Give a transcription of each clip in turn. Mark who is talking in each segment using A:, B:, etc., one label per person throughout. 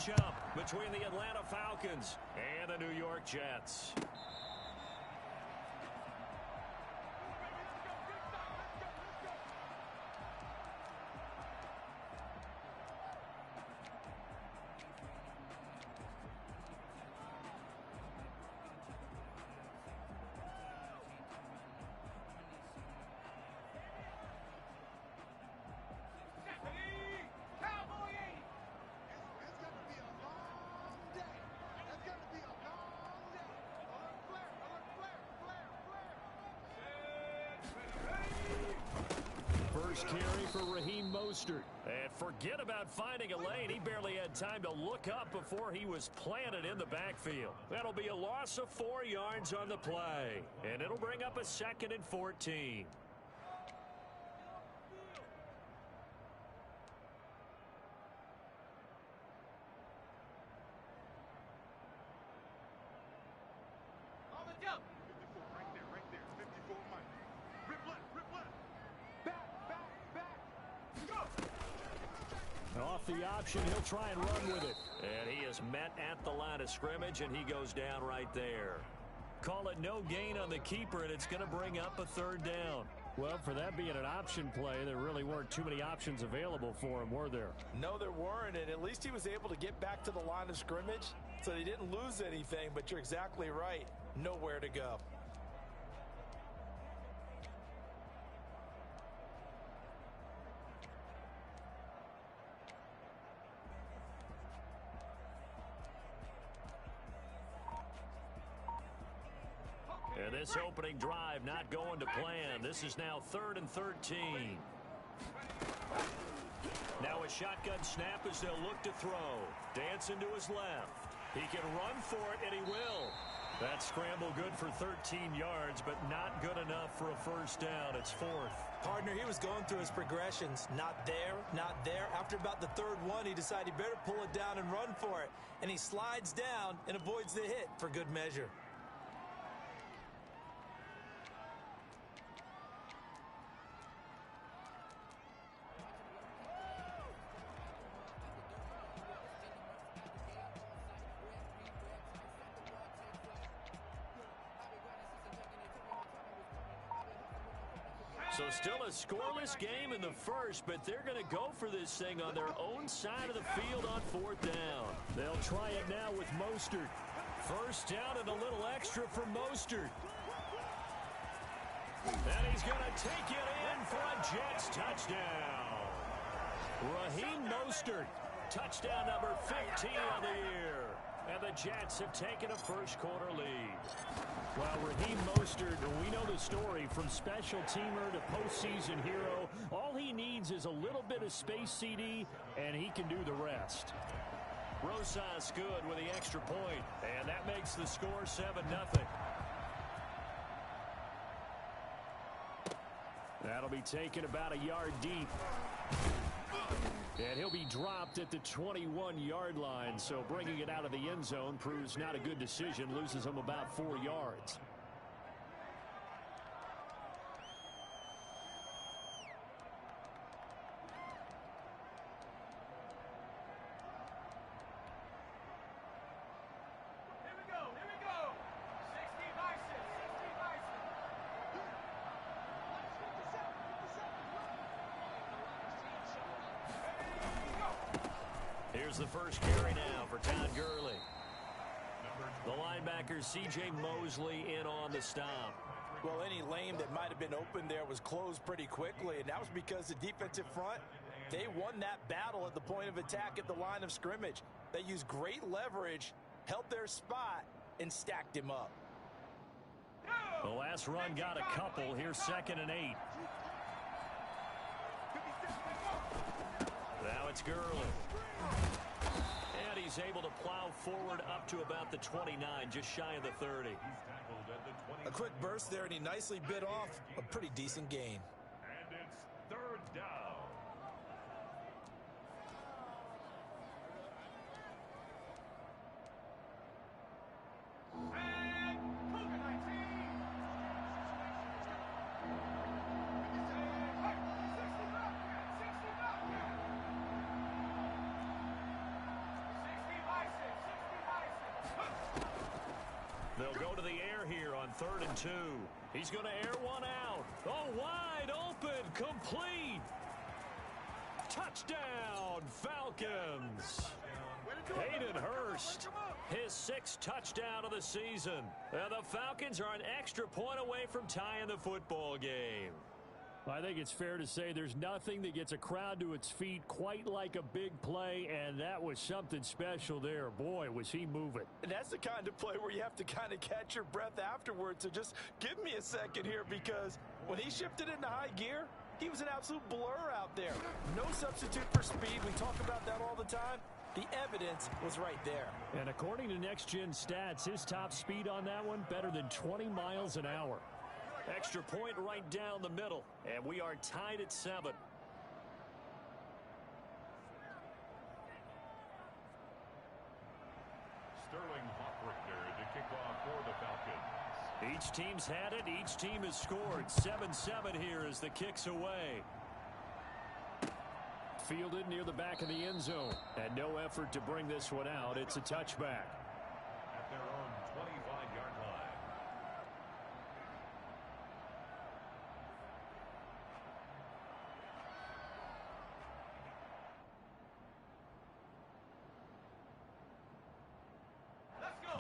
A: matchup between the Atlanta Falcons and the New York Jets. First carry for Raheem Mostert. And forget about finding a lane. He barely had time to look up before he was planted in the backfield. That'll be a loss of 4 yards on the play. And it'll bring up a 2nd and 14. Off the option, he'll try and run with it. And he is met at the line of scrimmage, and he goes down right there. Call it no gain on the keeper, and it's going to bring up a 3rd down. Well, for that being an option play, there really weren't too many options available for him, were there?
B: No, there weren't, and at least he was able to get back to the line of scrimmage, so he didn't lose anything, but you're exactly right. Nowhere to go.
A: And this opening drive not going to plan. This is now 3rd and 13. Now a shotgun snap as they'll look to throw. Dancing to his left. He can run for it, and he will. That scramble good for 13 yards, but not good enough for a 1st down. It's 4th.
B: Partner, he was going through his progressions. Not there, not there. After about the 3rd one, he decided he better pull it down and run for it. And he slides down and avoids the hit for good measure.
A: So still a scoreless game in the first, but they're going to go for this thing on their own side of the field on 4th down. They'll try it now with Mostert. 1st down and a little extra for Mostert. And he's going to take it in for a Jets touchdown. Raheem Mostert, touchdown number 15 on the year. And the Jets have taken a 1st quarter lead. Well, Raheem Mostert, we know the story, from special teamer to postseason hero. All he needs is a little bit of space, CD, and he can do the rest. Rosas good with the extra point, and that makes the score 7-0. That'll be taken about a yard deep. And he'll be dropped at the 21-yard line, so bringing it out of the end zone proves not a good decision, loses him about 4 yards. Here's the first carry now for Todd Gurley. The linebacker C.J. Mosley in on the stop.
B: Well, any lane that might have been open there was closed pretty quickly, and that was because the defensive front, they won that battle at the point of attack at the line of scrimmage. They used great leverage, held their spot, and stacked him up.
A: The last run got a couple. Here's 2nd and 8. Now it's Gurley. And he's able to plow forward up to about the 29, just shy of the 30.
B: A quick burst there, and he nicely bit off a pretty decent gain.
C: And it's 3rd down.
A: They'll go to the air here on 3rd and 2. He's going to air one out. Oh, wide open, complete. Touchdown, Falcons. Hayden Hurst, his 6th touchdown of the season. And the Falcons are an extra point away from tying the football game.
D: I think it's fair to say there's nothing that gets a crowd to its feet quite like a big play, and that was something special there. Boy, was he moving.
B: And that's the kind of play where you have to kind of catch your breath afterwards. So just give me a second here, because when he shifted into high gear, he was an absolute blur out there. No substitute for speed. We talk about that all the time. The evidence was right there.
D: And according to Next Gen Stats, his top speed on that one, better than 20 miles an hour.
A: Extra point right down the middle, and we are tied at 7.
C: Sterling Hoffrichter to kick off for the Falcons.
A: Each team's had it. Each team has scored. 7-7 here as the kick's away.
D: Fielded near the back of the end zone, and no effort to bring this one out. It's a touchback.
C: At their own 25-yard line.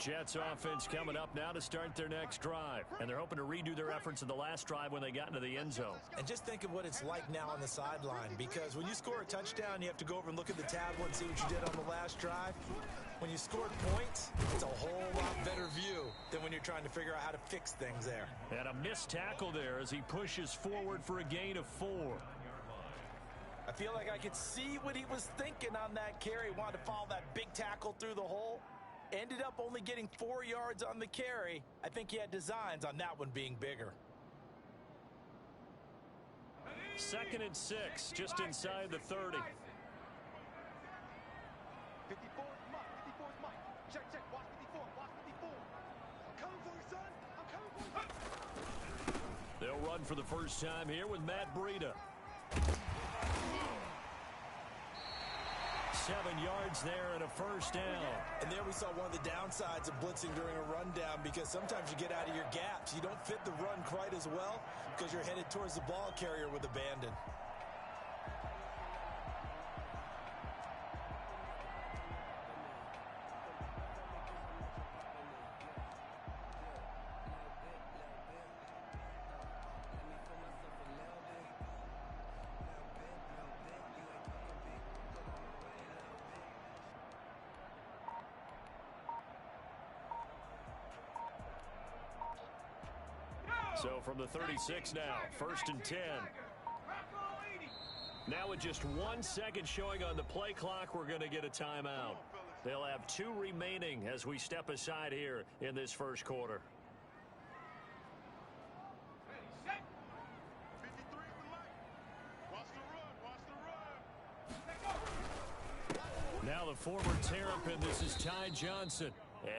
A: Jets offense coming up now to start their next drive. And they're hoping to redo their efforts in the last drive when they got into the end zone.
B: And just think of what it's like now on the sideline, because when you score a touchdown, you have to go over and look at the tablet and see what you did on the last drive. When you scored points, it's a whole lot better view than when you're trying to figure out how to fix things there.
A: And a missed tackle there as he pushes forward for a gain of 4.
B: I feel like I could see what he was thinking on that carry. Wanted to follow that big tackle through the hole. Ended up only getting 4 yards on the carry. I think he had designs on that one being bigger.
A: 2nd and 6, just inside the 30.
E: 54 is Mike. 54 is Mike. Check, check. Watch 54. Watch 54. I'm coming for you, son. I'm coming for you.
A: They'll run for the first time here with Matt Breida. 7 yards there and a first down.
B: And there we saw one of the downsides of blitzing during a rundown, because sometimes you get out of your gaps. You don't fit the run quite as well because you're headed towards the ball carrier with abandon.
A: So from the 36 now, 1st and 10. Now with just 1 second showing on the play clock, we're going to get a timeout. They'll have 2 remaining as we step aside here in this first quarter. Now the former Terrapin, this is Ty Johnson.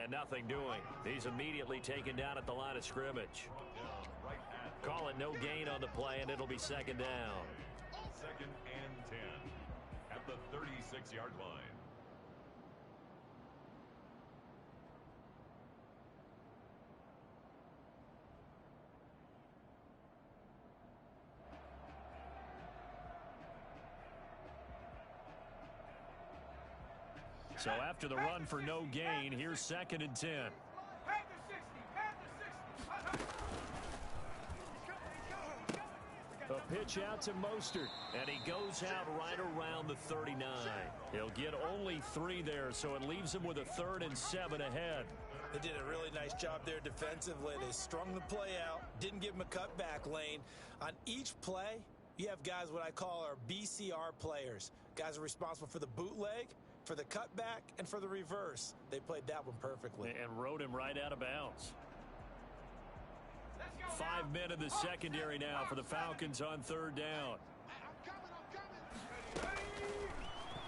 A: And nothing doing. He's immediately taken down at the line of scrimmage. Call it no gain on the play, and it'll be 2nd down.
C: 2nd and 10 at the 36-yard line.
A: So after the run for no gain, here's 2nd and 10. A pitch out to Mostert, and he goes out right around the 39. He'll get only 3 there, so it leaves him with a 3rd and 7 ahead.
B: They did a really nice job there defensively. They strung the play out, didn't give him a cutback lane. On each play, you have guys what I call our BCR players. Guys are responsible for the bootleg, for the cutback, and for the reverse. They played that one perfectly.
A: And rode him right out of bounds. 5 men in the secondary now for the Falcons on 3rd down.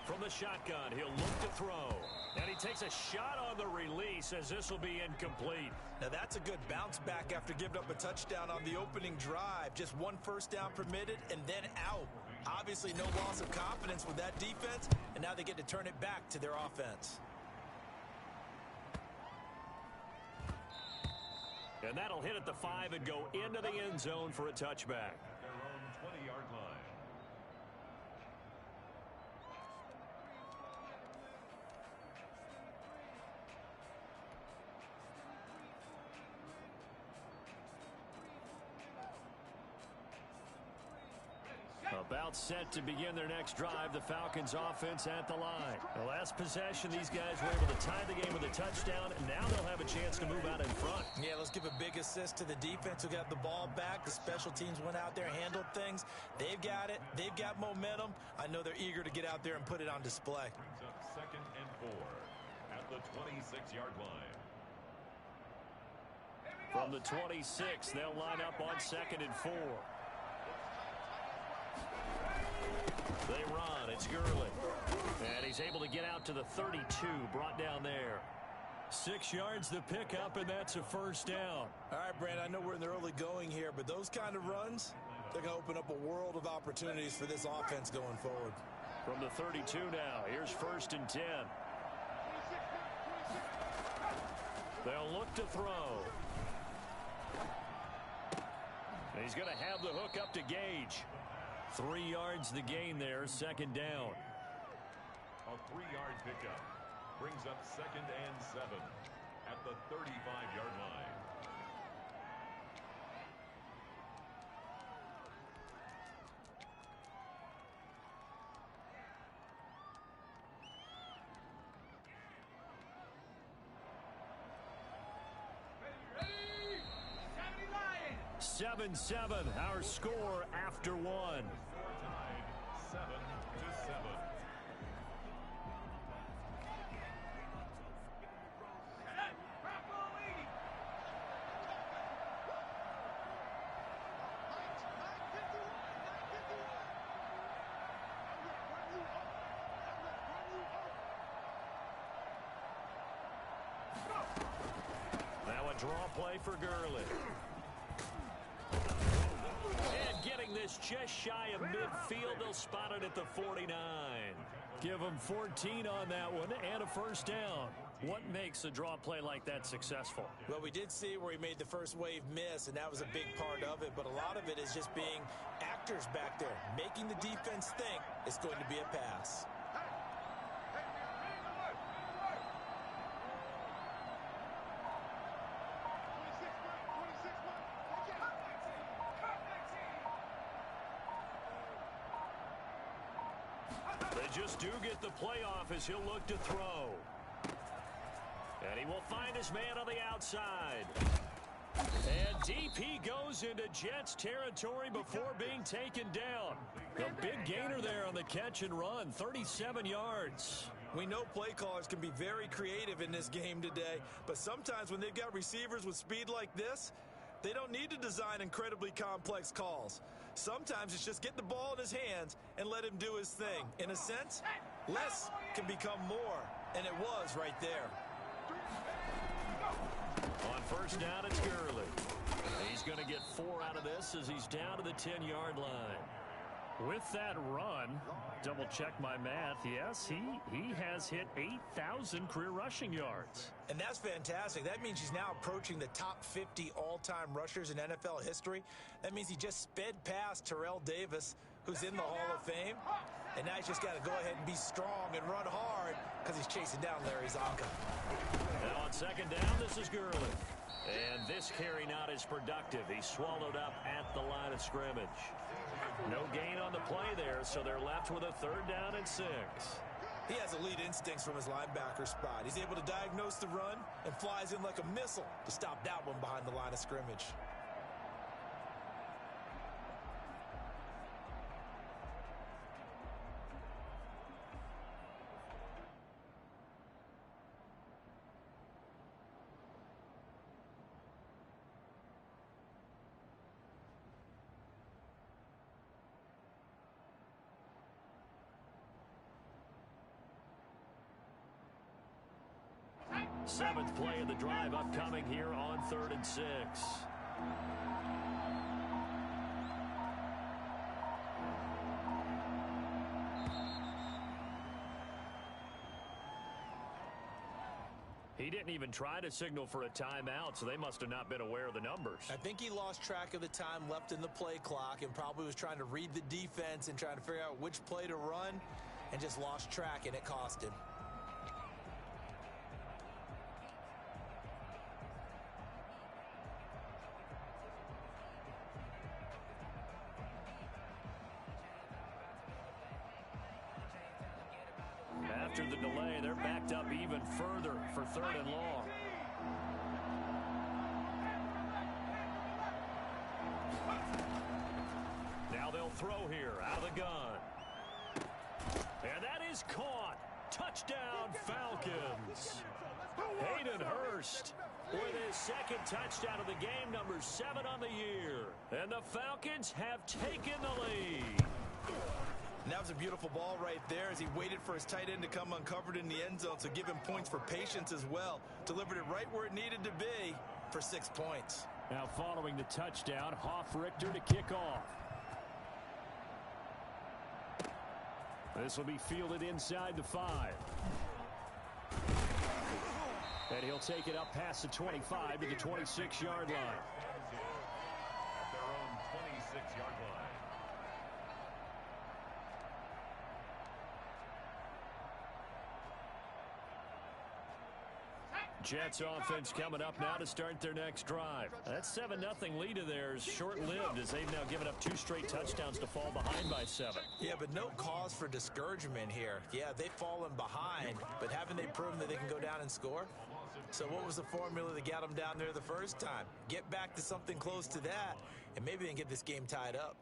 A: From the shotgun, he'll look to throw. And he takes a shot on the release as this will be incomplete.
B: Now that's a good bounce back after giving up a touchdown on the opening drive. Just 1 first down permitted and then out. Obviously no loss of confidence with that defense, and now they get to turn it back to their offense.
A: And that'll hit at the 5 and go into the end zone for a touchback.
C: Their own 20-yard line.
D: About set to begin their next drive, the Falcons offense at the line. The last possession, these guys were able to tie the game with a touchdown, and now they'll have a chance to move out in front.
B: Yeah, let's give a big assist to the defense who got the ball back. The special teams went out there, handled things. They've got it. They've got momentum. I know they're eager to get out there and put it on display.
C: Brings up 2nd and 4 at the 26-yard line.
D: From the 26, they'll line up on 2nd and 4. They run. It's Gurley. And he's able to get out to the 32, brought down there. 6 yards the pickup, and that's a first down.
B: All right, Brandon, I know we're in the early going here, but those kind of runs, they're going to open up a world of opportunities for this offense going forward.
D: From the 32 now, here's 1st and 10. They'll look to throw. And he's going to have the hook up to Gage. 3 yards the gain there, 2nd down.
C: A 3-yard pickup brings up 2nd and 7 at the 35-yard line.
E: Ready?
D: 7-7, our score after one.
C: Tied 7-7.
D: Now a draw play for Gurley. And getting this just shy of midfield, they'll spot it at the 49. Give them 14 on that one and a first down. What makes a draw play like that successful?
B: Well, we did see where he made the first wave miss, and that was a big part of it. But a lot of it is just being actors back there, making the defense think it's going to be a pass.
D: They just do get the playoff as he'll look to throw. And he will find his man on the outside. And deep he goes into Jets territory before being taken down. The big gainer there on the catch and run, 37 yards.
B: We know play callers can be very creative in this game today, but sometimes when they've got receivers with speed like this, they don't need to design incredibly complex calls. Sometimes it's just get the ball in his hands and let him do his thing. In a sense, less can become more, and it was right there.
D: On first down, it's Gurley. He's going to get 4 out of this as he's down to the 10-yard line. With that run, double-check my math, yes, he has hit 8,000 career rushing yards.
B: And that's fantastic. That means he's now approaching the top 50 all-time rushers in NFL history. That means he just sped past Terrell Davis, who's in the Hall of Fame. And now he's just got to go ahead and be strong and run hard because he's chasing down Larry Zonka.
D: Now on second down, this is Gurley. And this carry not as productive. He's swallowed up at the line of scrimmage. No gain on the play there, so they're left with a 3rd down and 6.
B: He has elite instincts from his linebacker spot. He's able to diagnose the run and flies in like a missile to stop that one behind the line of scrimmage.
D: Seventh play of the drive upcoming here on 3rd and 6. He didn't even try to signal for a timeout, so they must have not been aware of the numbers.
B: I think he lost track of the time left in the play clock and probably was trying to read the defense and trying to figure out which play to run and just lost track, and it cost him.
D: After the delay, they're backed up even further for 3rd and long. Now they'll throw here out of the gun. And that is caught. Touchdown, Falcons. Hayden Hurst with his 2nd touchdown of the game, number 7 on the year. And the Falcons have taken the lead.
B: And that was a beautiful ball right there as he waited for his tight end to come uncovered in the end zone, so give him points for patience as well. Delivered it right where it needed to be for 6 points.
D: Now following the touchdown, Hoff-Richter to kick off. This will be fielded inside the 5. And he'll take it up past the 25 to the 26-yard line.
C: At their own 26-yard line.
D: Jets offense coming up now to start their next drive. That 7-0 lead of theirs short-lived as they've now given up 2 straight touchdowns to fall behind by 7.
B: Yeah, but no cause for discouragement here. Yeah, they've fallen behind, but haven't they proven that they can go down and score? So what was the formula that got them down there the first time? Get back to something close to that, and maybe they can get this game tied up.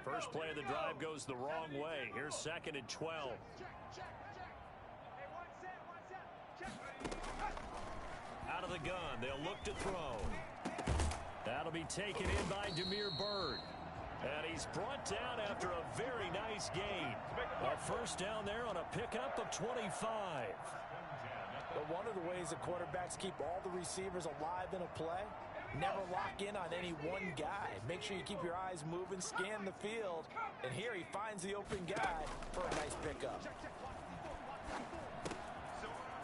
D: First play of the drive goes the wrong way. Here's 2nd and 12. Out of the gun, they'll look to throw. That'll be taken in by Damiere Byrd. And he's brought down after a very nice gain. A 1st down there on a pickup of 25.
B: But one of the ways that quarterbacks keep all the receivers alive in a play, never lock in on any one guy. Make sure you keep your eyes moving, scan the field, and here he finds the open guy for a nice pickup.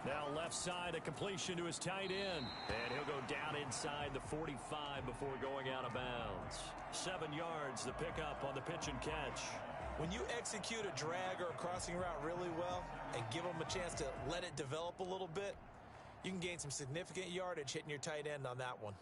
D: Now left side, a completion to his tight end. And he'll go down inside the 45 before going out of bounds. 7 yards, the pickup on the pitch and catch.
B: When you execute a drag or a crossing route really well and give them a chance to let it develop a little bit, you can gain some significant yardage hitting your tight end on that one.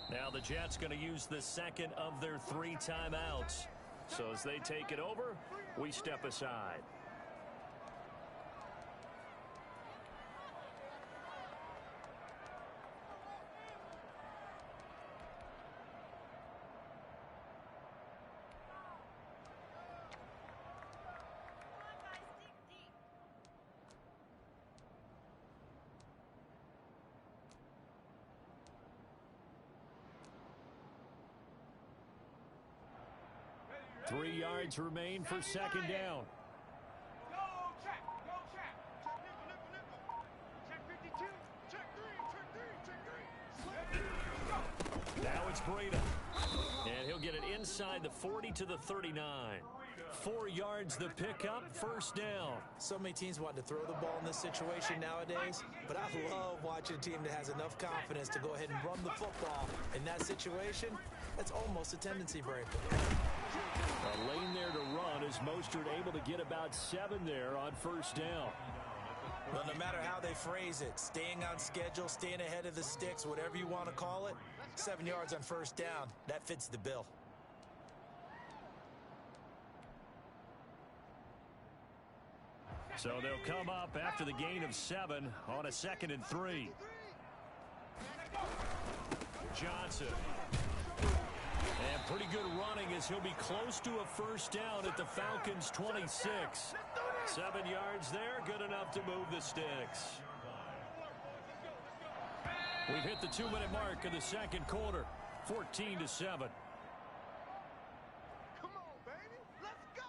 D: Now the Jets going to use the 2nd of their 3 timeouts. So as they take it over, we step aside. Three yards remain for 2nd down.
E: Go check, go check. Check nickel. Check 52. Check 3. Check 3.
D: Now it's Breida. And he'll get it inside the 40 to the 39. 4 yards the pickup, 1st down.
B: So many teams want to throw the ball in this situation nowadays, but I love watching a team that has enough confidence to go ahead and run the football. In that situation, that's almost a tendency breaker.
D: A lane there to run as Mostert able to get about 7 there on 1st down.
B: Well, no matter how they phrase it, staying on schedule, staying ahead of the sticks, whatever you want to call it, 7 yards on 1st down, that fits the bill.
D: So they'll come up after the gain of 7 on a 2nd and 3. Johnson. And pretty good running as he'll be close to a 1st down at the Falcons' 26. 7 yards there, good enough to move the sticks. We've hit the 2-minute mark of the second quarter. 14-7.
E: Come on, baby. Let's go.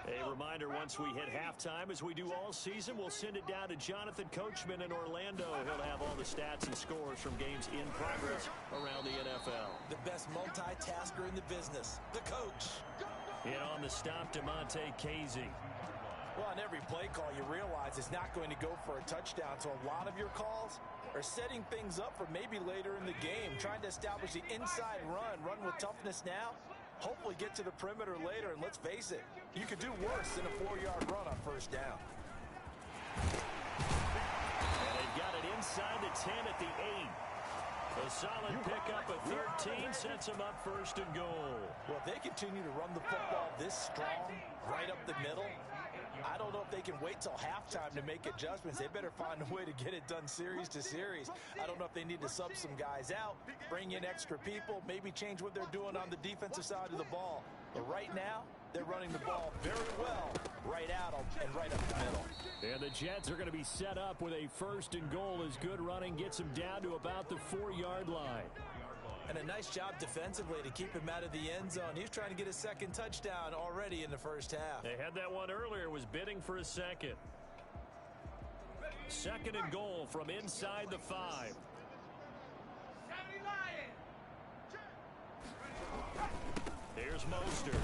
D: A reminder, once we hit halftime, as we do all season, we'll send it down to Jonathan Coachman in Orlando. He'll have all the stats and scores from games in progress around the NFL.
B: The best multitasker in the business, the coach.
D: And on the stop, DeMonte Casey.
B: Well, on every play call, you realize it's not going to go for a touchdown, so a lot of your calls are setting things up for maybe later in the game, trying to establish the inside run with toughness now, hopefully get to the perimeter later, and let's face it, you could do worse than a 4-yard run on first down.
D: And they've got it inside the 10 at the 8. A solid pickup at 13 sets them up first and goal.
B: Well, if they continue to run the football this strong, right up the middle, I don't know if they can wait till halftime to make adjustments. They better find a way to get it done series to series. I don't know if they need to sub some guys out, bring in extra people, maybe change what they're doing on the defensive side of the ball. But right now, they're running the ball very well right at them and right up the middle.
D: And the Jets are going to be set up with a first and goal as good running gets them down to about the 4-yard line.
B: And a nice job defensively to keep him out of the end zone. He was trying to get a second touchdown already in the first half.
D: They had that one earlier, was bidding for a second. Second and goal from inside the 5. Here's Mostert.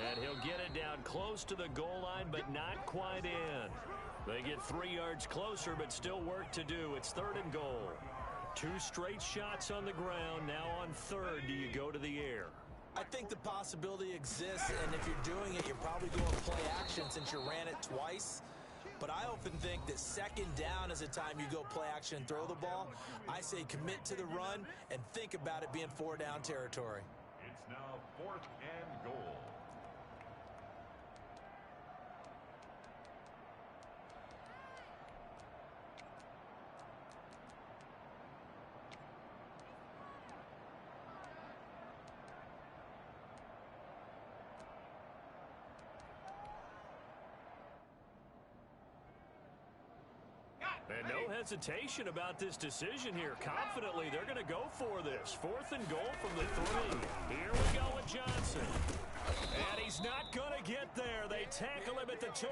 D: And he'll get it down close to the goal line, but not quite in. They get 3 yards closer, but still work to do. It's third and goal. 2 straight shots on the ground. Now on third, do you go to the air?
B: I think the possibility exists, and if you're doing it, you're probably going to play action since you ran it twice. But I often think that second down is a time you go play action and throw the ball. I say commit to the run and think about it being 4-down territory.
C: It's now 4th and goal.
D: And no hesitation about this decision here. Confidently, they're going to go for this. 4th and goal from the 3. Here we go with Johnson. And he's not going to get there. They tackle him at the 2.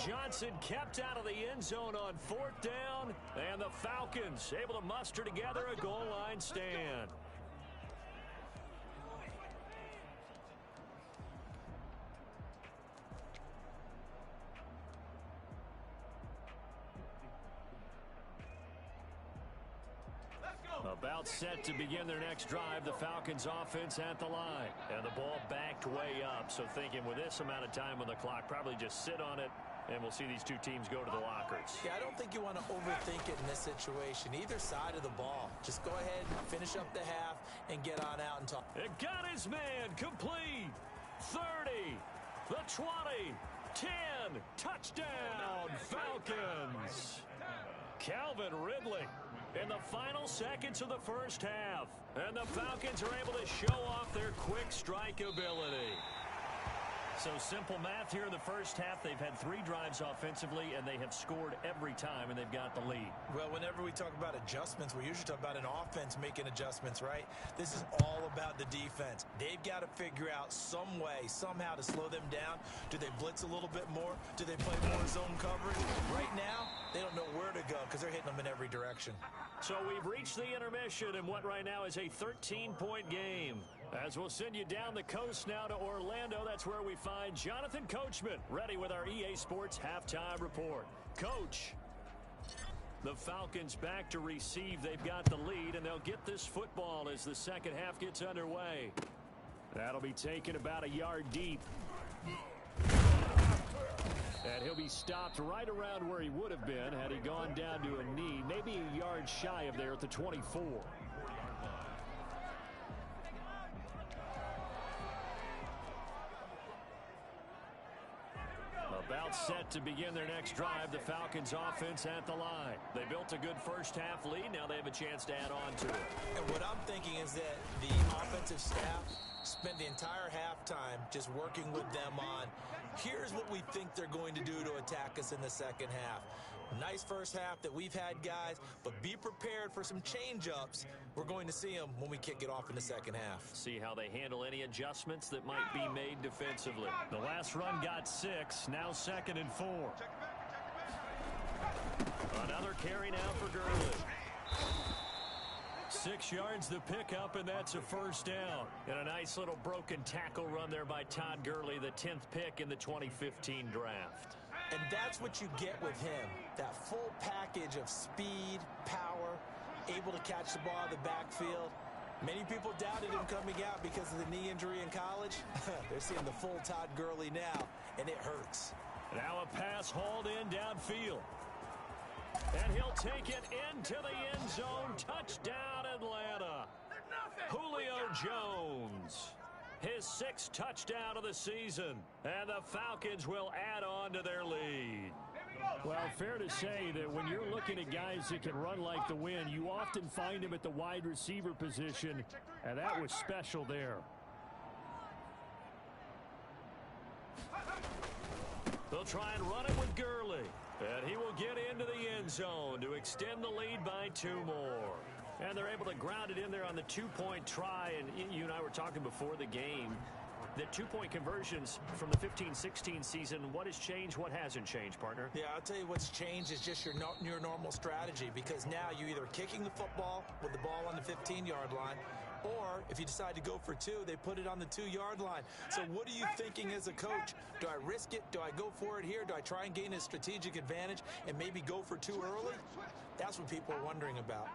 D: Johnson kept out of the end zone on 4th down. And the Falcons able to muster together a goal line stand. About set to begin their next drive, the Falcons offense at the line. And the ball backed way up, so thinking with this amount of time on the clock, probably just sit on it, and we'll see these 2 teams go to the lockers.
B: Yeah, I don't think you want to overthink it in this situation. Either side of the ball. Just go ahead, finish up the half, and get on out and talk.
D: It got his man complete. 30, the 20, 10, touchdown, Falcons. Calvin Ridley in the final seconds of the first half. And the Falcons are able to show off their quick strike ability. So simple math here in the first half. They've had 3 drives offensively, and they have scored every time, and they've got the lead.
B: Well, whenever we talk about adjustments, we usually talk about an offense making adjustments, right? This is all about the defense. They've got to figure out some way, somehow to slow them down. Do they blitz a little bit more? Do they play more zone coverage? Right now, they don't know where to go because they're hitting them in every direction.
D: So we've reached the intermission in what right now is a 13-point game. As we'll send you down the coast now to Orlando, that's where we find Jonathan Coachman ready with our EA Sports halftime report. Coach, the Falcons back to receive. They've got the lead, and they'll get this football as the second half gets underway. That'll be taken about a yard deep. And he'll be stopped right around where he would have been had he gone down to a knee, maybe a yard shy of there at the 24. About set to begin their next drive, the Falcons offense at the line. They built a good first half lead. Now they have a chance to add on to it.
B: And what I'm thinking is that the offensive staff spent the entire halftime just working with them on, here's what we think they're going to do to attack us in the second half. Nice first half that we've had, guys, but be prepared for some change-ups. We're going to see them when we kick it off in the second half.
D: See how they handle any adjustments that might be made defensively. The last run got 6, now 2nd and 4. Another carry now for Gurley. 6 yards the pickup, and that's a first down. And a nice little broken tackle run there by Todd Gurley, the 10th pick in the 2015 draft.
B: And that's what you get with him, that full package of speed, power, able to catch the ball in the backfield. Many people doubted him coming out because of the knee injury in college. They're seeing the full Todd Gurley now, and it hurts.
D: Now a pass hauled in downfield. And he'll take it into the end zone. Touchdown, Atlanta. Julio Jones. His 6th touchdown of the season. And the Falcons will add on to their lead. Well, fair to say that when you're looking at guys that can run like the wind, you often find them at the wide receiver position, and that was special there. They'll try and run it with Gurley. And he will get into the end zone to extend the lead by 2 more. And they're able to ground it in there on the 2-point try. And you and I were talking before the game. The 2-point conversions from the 15-16 season, what has changed, what hasn't changed, partner?
B: Yeah, I'll tell you what's changed is just your normal strategy, because now you're either kicking the football with the ball on the 15-yard line, or if you decide to go for 2, they put it on the 2-yard line. So what are you thinking as a coach? Do I risk it? Do I go for it here? Do I try and gain a strategic advantage and maybe go for 2 early? That's what people are wondering about.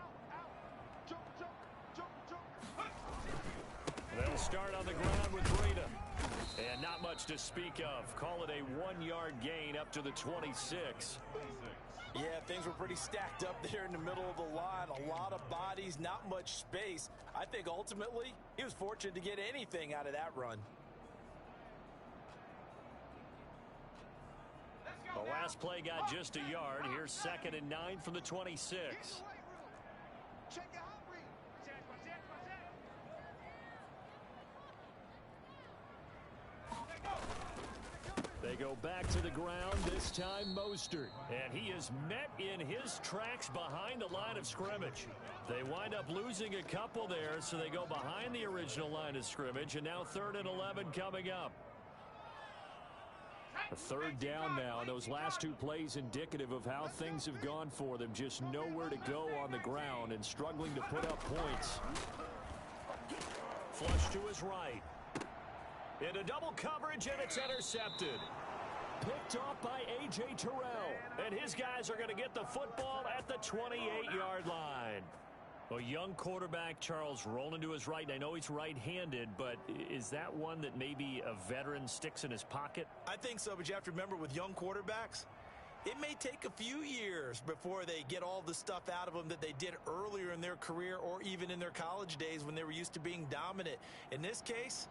D: They'll start on the ground with Breida. And not much to speak of. Call it a 1-yard gain up to the 26.
B: Yeah, things were pretty stacked up there in the middle of the line. A lot of bodies, not much space. I think ultimately he was fortunate to get anything out of that run.
D: The last play got just a yard. Here's 2nd and 9 from the 26. They go back to the ground, this time Mostert. And he is met in his tracks behind the line of scrimmage. They wind up losing a couple there, so they go behind the original line of scrimmage, and now 3rd and 11 coming up. A 3rd down now, and those last 2 plays indicative of how things have gone for them. Just nowhere to go on the ground and struggling to put up points. Flush to his right. Into double coverage, and it's intercepted. Picked off by A.J. Terrell. And his guys are going to get the football at the 28-yard line. A young quarterback, Charles, rolling to his right. And I know he's right-handed, but is that one that maybe a veteran sticks in his pocket?
B: I think so, but you have to remember with young quarterbacks, it may take a few years before they get all the stuff out of them that they did earlier in their career or even in their college days when they were used to being dominant. In this case,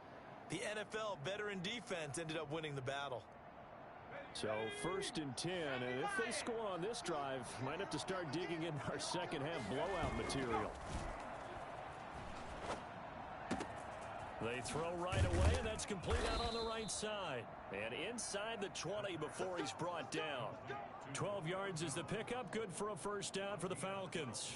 B: the NFL veteran defense ended up winning the battle.
D: So 1st and 10, and if they score on this drive, might have to start digging in our second half blowout material. They throw right away, and that's complete out on the right side. And inside the 20 before he's brought down. 12 yards is the pickup, good for a first down for the Falcons.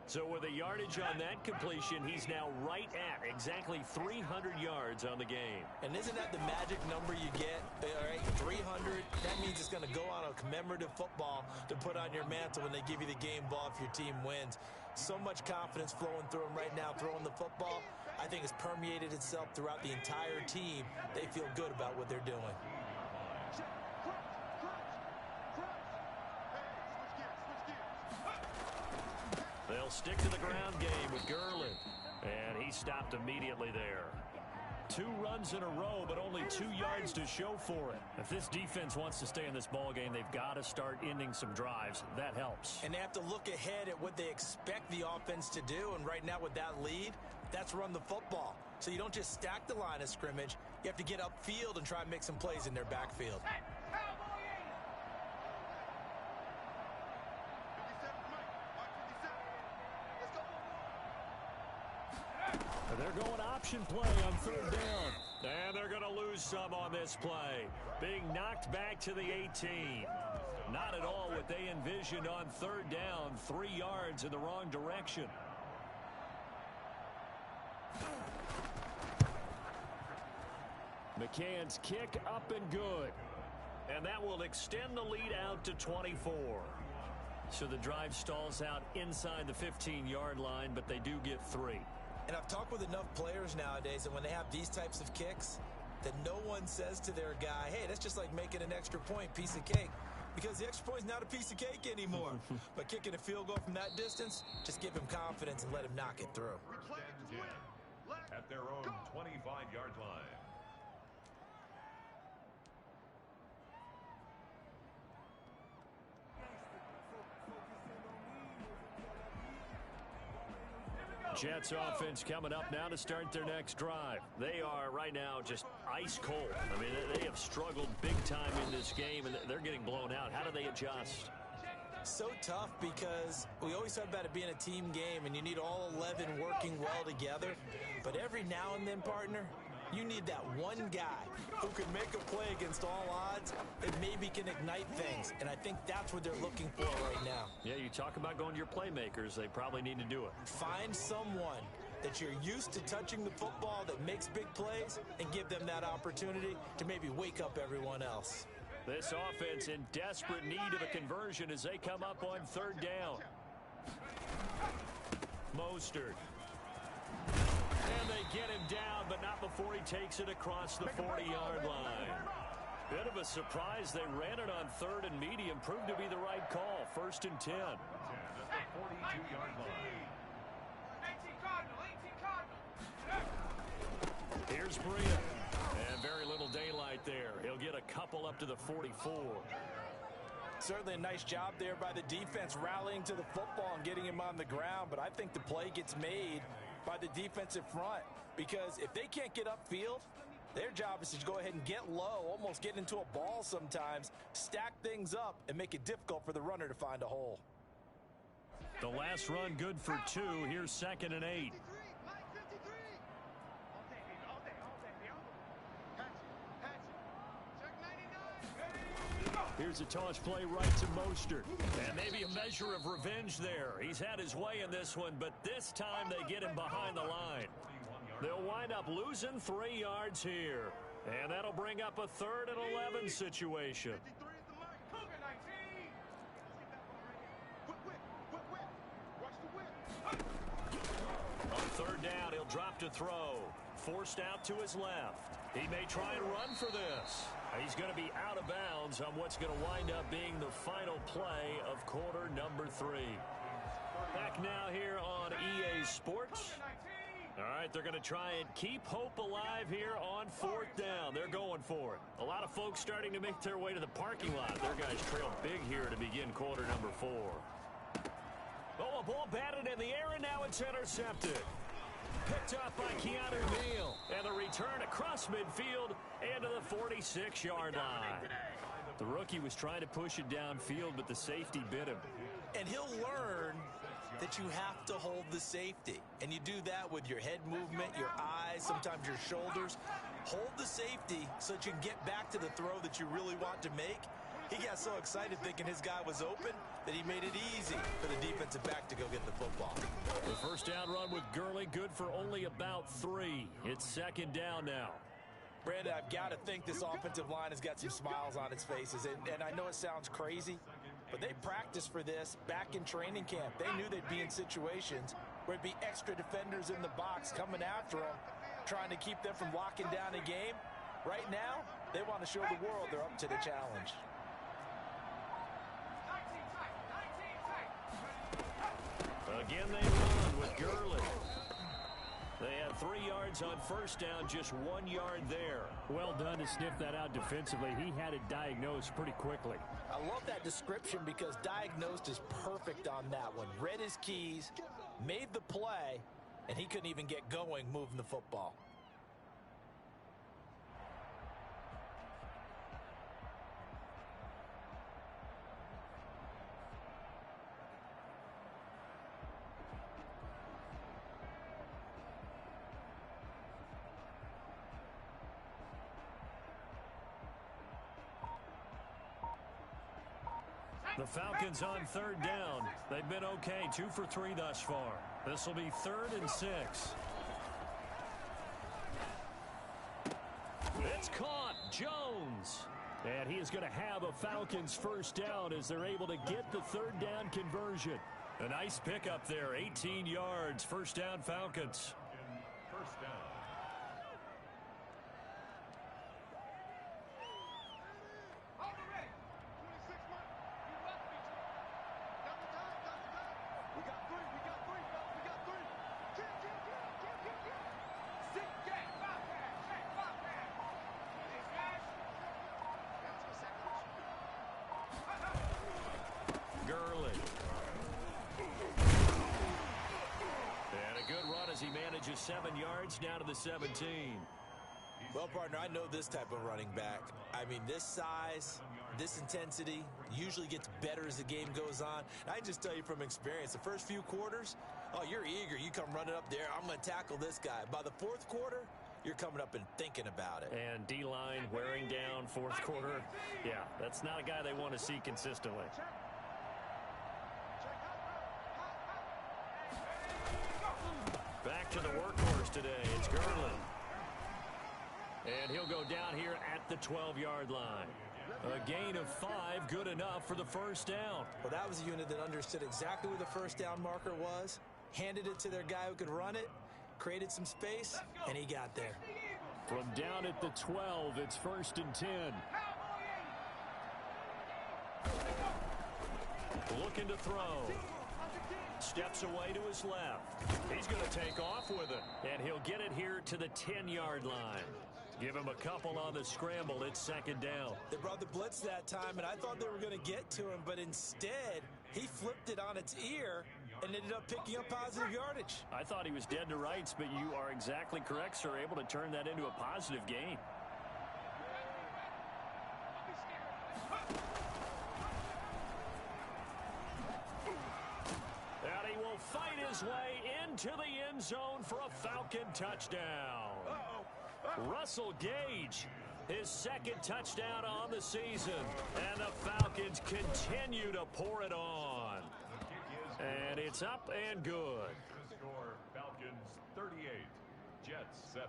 D: So with a yardage on that completion, he's now right at exactly 300 yards on the game.
B: And isn't that the magic number you get? All right, 300, that means it's going to go on a commemorative football to put on your mantle when they give you the game ball if your team wins. So much confidence flowing through them right now, throwing the football. I think it's permeated itself throughout the entire team. They feel good about what they're doing.
D: They'll stick to the ground game with Gurley. And he stopped immediately there. 2 runs in a row, but only 2 yards to show for it. If this defense wants to stay in this ball game, they've got to start ending some drives. That helps.
B: And they have to look ahead at what they expect the offense to do. And right now with that lead, that's run the football. So you don't just stack the line of scrimmage. You have to get upfield and try and make some plays in their backfield. They're going
D: option play on third down. And they're going to lose some on this play. Being knocked back to the 18. Not at all what they envisioned on third down. 3 yards in the wrong direction. McCann's kick up and good. And that will extend the lead out to 24. So the drive stalls out inside the 15-yard line, but they do get 3.
B: And I've talked with enough players nowadays, and when they have these types of kicks, that no one says to their guy, hey, that's just like making an extra point, piece of cake. Because the extra point is not a piece of cake anymore. But kicking a field goal from that distance, just give him confidence and let him knock it through.
C: At their own 25-yard line.
D: Jets offense coming up now to start their next drive. They are right now just ice cold. I mean, they have struggled big time in this game, and they're getting blown out. How do they adjust?
B: So tough because we always talk about it being a team game, and you need all 11 working well together. But every now and then, partner, you need that one guy who can make a play against all odds and maybe can ignite things. And I think that's what they're looking for right now.
D: Yeah, you talk about going to your playmakers. They probably need to do it.
B: Find someone that you're used to touching the football that makes big plays and give them that opportunity to maybe wake up everyone else.
D: This offense in desperate need of a conversion as they come up on third down. Mostert. And they get him down, but not before he takes it across the 40-yard line. Bit of a surprise. They ran it on third and medium. Proved to be the right call. 1st and 10.
C: At the 42-yard line.
D: Here's Bria. And very little daylight there. He'll get a couple up to the 44.
B: Certainly a nice job there by the defense rallying to the football and getting him on the ground. But I think the play gets made by the defensive front, because if they can't get upfield, their job is to go ahead and get low, almost get into a ball sometimes, stack things up, and make it difficult for the runner to find a hole.
D: The last run good for 2. Here's 2nd and 8. Here's a toss play right to Mostert. And maybe a measure of revenge there. He's had his way in this one, but this time they get him behind the line. They'll wind up losing 3 yards here. And that'll bring up a 3rd and 11 situation. On third down, he'll drop to throw. Forced out to his left. He may try and run for this. He's going to be out of bounds on what's going to wind up being the final play of quarter number 3. Back now here on EA Sports. All right, they're going to try and keep hope alive here on 4th down. They're going for it. A lot of folks starting to make their way to the parking lot. Their guys trail big here to begin quarter number 4. Oh, a ball batted in the air, and now it's intercepted. Picked up by Keanu Neal. And the return across midfield and to the 46-yard line. The rookie was trying to push it downfield, but the safety bit him.
B: And he'll learn that you have to hold the safety. And you do that with your head movement, your eyes, sometimes your shoulders. Hold the safety so that you can get back to the throw that you really want to make. He got so excited thinking his guy was open that he made it easy for the defensive back to go get the football.
D: The first down run with Gurley, good for only about 3. It's 2nd down now.
B: Brandon, I've got to think this offensive line has got some smiles on its faces. And I know it sounds crazy, but they practiced for this back in training camp. They knew they'd be in situations where it'd be extra defenders in the box coming after them, trying to keep them from locking down a game. Right now, they want to show the world they're up to the challenge.
D: Again, they run with Gurley. They had 3 yards on first down, just 1 yard there. Well done to sniff that out defensively. He had it diagnosed pretty quickly.
B: I love that description because diagnosed is perfect on that one. Read his keys, made the play, and he couldn't even get going moving the football.
D: The Falcons on third down. They've been okay, 2 for 3 thus far. This will be 3rd and 6. It's caught. Jones. And he is going to have a Falcons first down as they're able to get the third down conversion. A nice pickup there, 18 yards, first down Falcons.
C: First down.
D: He manages 7 yards down to the 17.
B: Well, partner, I know this type of running back. I mean, this size, this intensity usually gets better as the game goes on. And I can just tell you from experience, the first few quarters, oh, you're eager. You come running up there, I'm going to tackle this guy. By the fourth quarter, you're coming up and thinking about it.
D: And D-line wearing down fourth quarter. Yeah, that's not a guy they want to see consistently. Back to the workhorse today. It's Gurley. And he'll go down here at the 12-yard line. A gain of 5, good enough for the first down.
B: Well, that was a unit that understood exactly where the first down marker was, handed it to their guy who could run it, created some space, and he got there.
D: From down at the 12, it's 1st and 10. Looking to throw. Steps away to his left. He's going to take off with it. And he'll get it here to the 10-yard line. Give him a couple on the scramble. It's 2nd down.
B: They brought the blitz that time, and I thought they were going to get to him, but instead, he flipped it on its ear and ended up picking up positive yardage.
D: I thought he was dead to rights, but you are exactly correct, sir. Able to turn that into a positive gain. Fight his way into the end zone for a Falcon touchdown. Russell Gage, his 2nd touchdown on the season. And the Falcons continue to pour it on. And it's up and good.
C: The score, Falcons 38, Jets 7.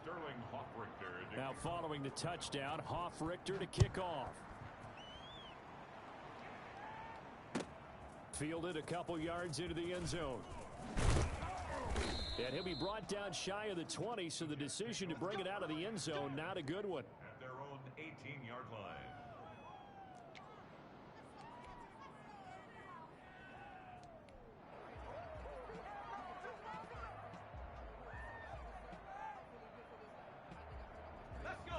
C: Sterling Hoffrichter.
D: Now following the touchdown, Hoffrichter to kick off. Fielded a couple yards into the end zone. And he'll be brought down shy of the 20, so the decision to bring it out of the end zone, not a good one.
C: At their own 18-yard line.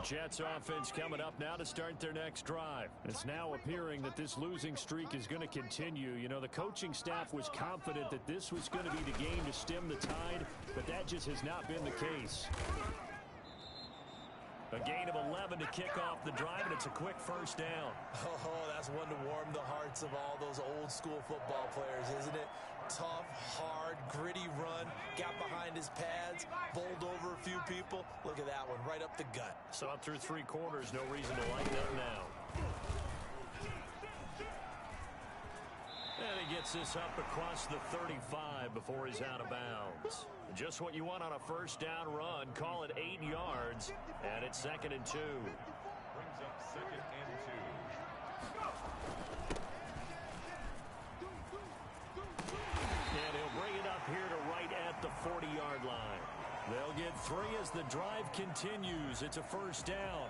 D: Jets offense coming up now to start their next drive. It's now appearing that this losing streak is going to continue. You know, the coaching staff was confident that this was going to be the game to stem the tide, but that just has not been the case. A gain of 11 to kick off the drive, and it's a quick first down.
B: Oh, that's one to warm the hearts of all those old-school football players, isn't it? Tough, hard, gritty run, got behind his pads, bowled over a few people. Look at that one, right up the gut.
D: Saw it through 3 quarters, no reason to lighten up now. And he gets this up across the 35 before he's out of bounds. Just what you want on a first down run. Call it 8 yards, and it's 2nd and 2.
C: Brings up 2nd and 2.
D: And he'll bring it up here to right at the 40-yard line. They'll get 3 as the drive continues. It's a first down.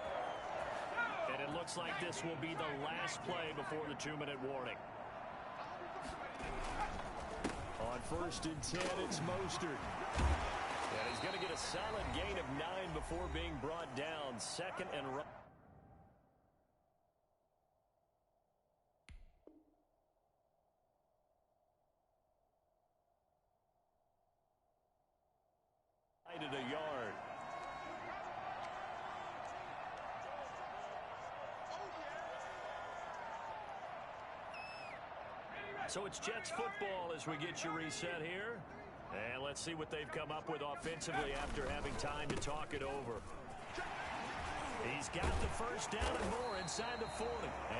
D: And it looks like this will be the last play before the 2-minute warning. On 1st and 10, it's Mostert. And he's going to get a solid gain of 9 before being brought down. 2nd and right. At a yard. So it's Jets football as we get you reset here. And let's see what they've come up with offensively after having time to talk it over. He's got the first down and more inside the 40.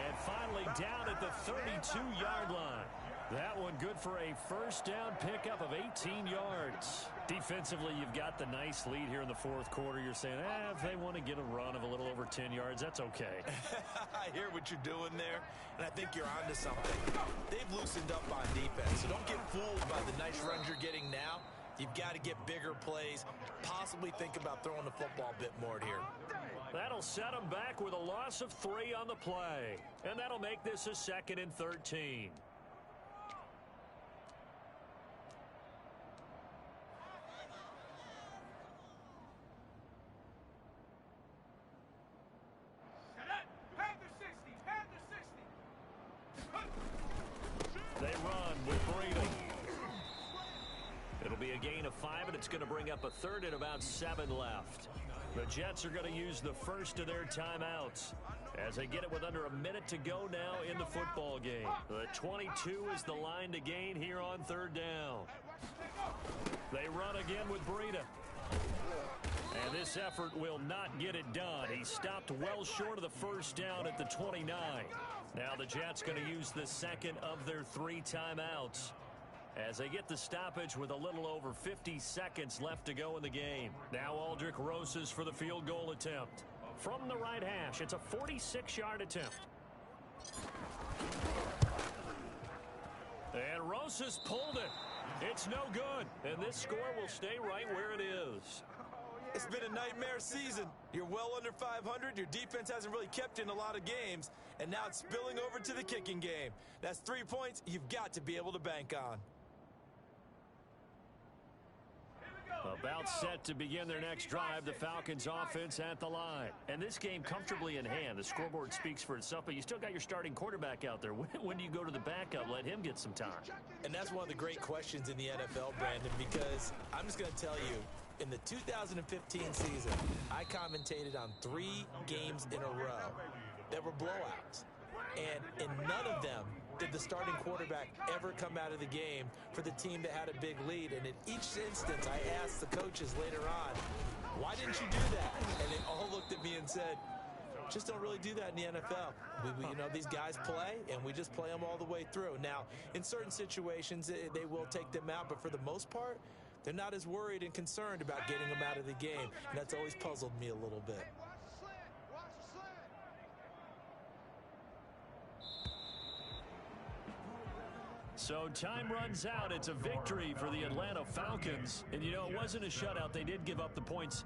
D: And finally down at the 32-yard line. That one good for a first down pickup of 18 yards. Defensively, you've got the nice lead here in the fourth quarter. You're saying, if they want to get a run of a little over 10 yards, that's okay.
B: I hear what you're doing there, and I think you're onto something. They've loosened up on defense, so don't get fooled by the nice runs you're getting now. You've got to get bigger plays, possibly think about throwing the football a bit more here.
D: That'll set them back with a loss of 3 on the play. And that'll make this a 2nd and 13. They run with Brady. It'll be a gain of 5, and it's going to bring up a 3rd and about 7 left. The Jets are going to use the first of their timeouts as they get it with under a minute to go now in the football game. The 22 is the line to gain here on 3rd down. They run again with Breida. And this effort will not get it done. He stopped well short of the first down at the 29. Now the Jets going to use the 2nd of their 3 timeouts as they get the stoppage with a little over 50 seconds left to go in the game. Now Aldrick Rosas for the field goal attempt. From the right hash, it's a 46-yard attempt. And Rosas pulled it. It's no good. And this score will stay right where it is.
B: It's been a nightmare season. You're well under 500. Your defense hasn't really kept you in a lot of games. And now it's spilling over to the kicking game. That's 3 points you've got to be able to bank on.
D: About set to begin their next drive, the Falcons offense at the line. And this game comfortably in hand. The scoreboard speaks for itself, but you still got your starting quarterback out there. When do you go to the backup? Let him get some time.
B: And that's one of the great questions in the NFL, Brandon, because I'm just going to tell you, in the 2015 season, I commentated on 3 games in a row that were blowouts. And in none of them did the starting quarterback ever come out of the game for the team that had a big lead. And in each instance, I asked the coaches later on, why didn't you do that? And they all looked at me and said, just don't really do that in the NFL. You know, these guys play, and we just play them all the way through. Now, in certain situations, they will take them out, but for the most part, they're not as worried and concerned about getting them out of the game. And that's always puzzled me a little bit.
D: So time runs out. It's a victory for the Atlanta Falcons. And, you know, it wasn't a shutout. They did give up the points